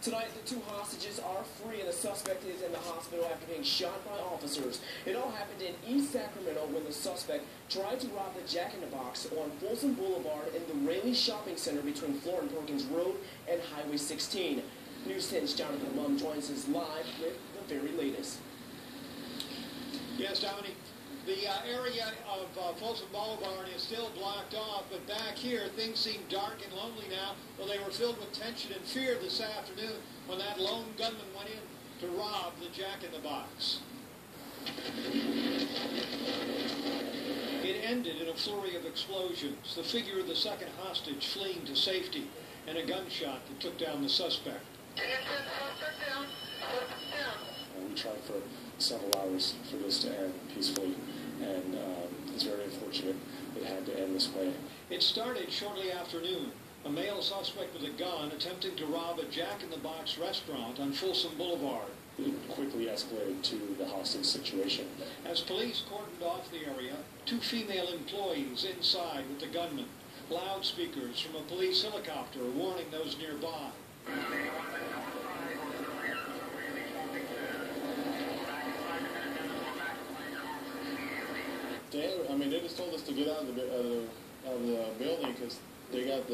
Tonight, the two hostages are free and the suspect is in the hospital after being shot by officers. It all happened in East Sacramento when the suspect tried to rob the Jack in the Box on Folsom Boulevard in the Raleigh Shopping Center between Floor and Perkins Road and Highway 16. News 10's Jonathan Mum joins us live with the very latest. Yes, Dominique. The area of Folsom Boulevard is still blocked off, but back here things seem dark and lonely now. Well, they were filled with tension and fear this afternoon when that lone gunman went in to rob the Jack in the Box. It ended in a flurry of explosions, the figure of the second hostage fleeing to safety, and a gunshot that took down the suspect. We tried for several hours for this to end peacefully, and it's very unfortunate it had to end this way. It started shortly after noon. A male suspect with a gun attempting to rob a Jack in the Box restaurant on Folsom Boulevard. It quickly escalated to the hostage situation. As police cordoned off the area, two female employees inside with the gunman. Loudspeakers from a police helicopter warning those nearby. They just told us to get out of the building because they got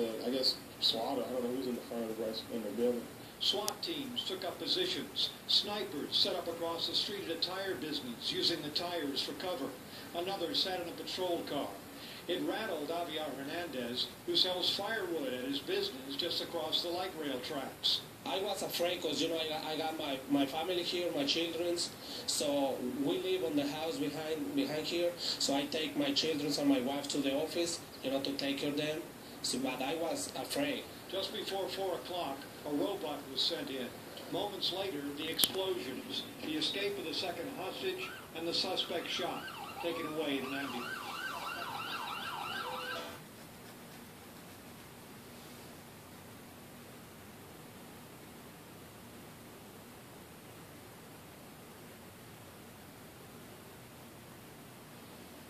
SWAT. I don't know who's in the front of the building. SWAT teams took up positions. Snipers set up across the street at a tire business using the tires for cover. Another sat in a patrol car. It rattled Javier Hernandez, who sells firewood at his business just across the light rail tracks. I was afraid because, I got my family here, my children's, so we live on the house behind here, so I take my children's and my wife to the office, to take care of them, but I was afraid. Just before 4 o'clock, a robot was sent in. Moments later, the explosions, the escape of the second hostage, and the suspect shot, taken away in an ambulance.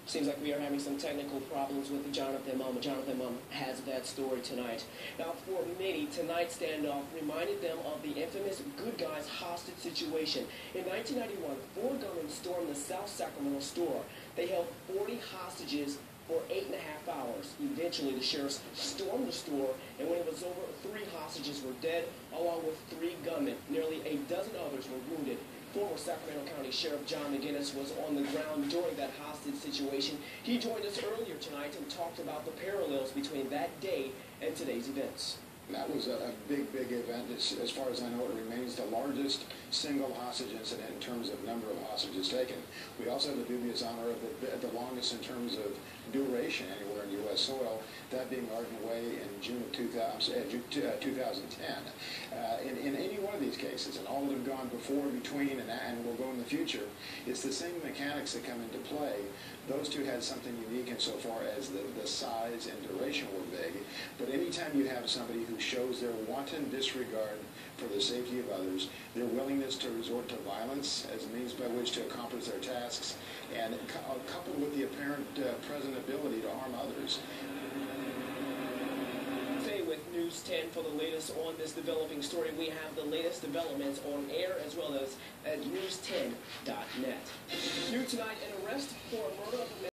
Seems like we are having some technical problems with Jonathan Mum. Jonathan Mum has that story tonight. Now, for many, tonight's standoff reminded them of the infamous Good Guys hostage situation. In 1991, 4 gunmen stormed the South Sacramento store. They held 40 hostages for 8.5 hours. Eventually, the sheriffs stormed the store, and when it was over, 3 hostages were dead, along with 3 gunmen. Nearly a dozen others were wounded. Former Sacramento County Sheriff John McGinnis was on the ground during that hostage situation. He joined us earlier tonight and talked about the parallels between that day and today's events. That was a big event. As far as I know, it remains the largest single hostage incident in terms of number of hostages taken. We also have the dubious honor of the longest in terms of duration anywhere in U.S. soil, that being argued away in June of 2010. In any one of these cases, and all that have gone before, between, and will go in the future, it's the same mechanics that come into play. Those two had something unique insofar as the size and duration were big, but anytime you have somebody who shows their wanton disregard for the safety of others, their willingness to resort to violence as a means by which to accomplish their tasks, and coupled with the apparent present ability to harm others. Stay with News 10 for the latest on this developing story. We have the latest developments on air as well as at news10.net. New tonight, an arrest for a murder of a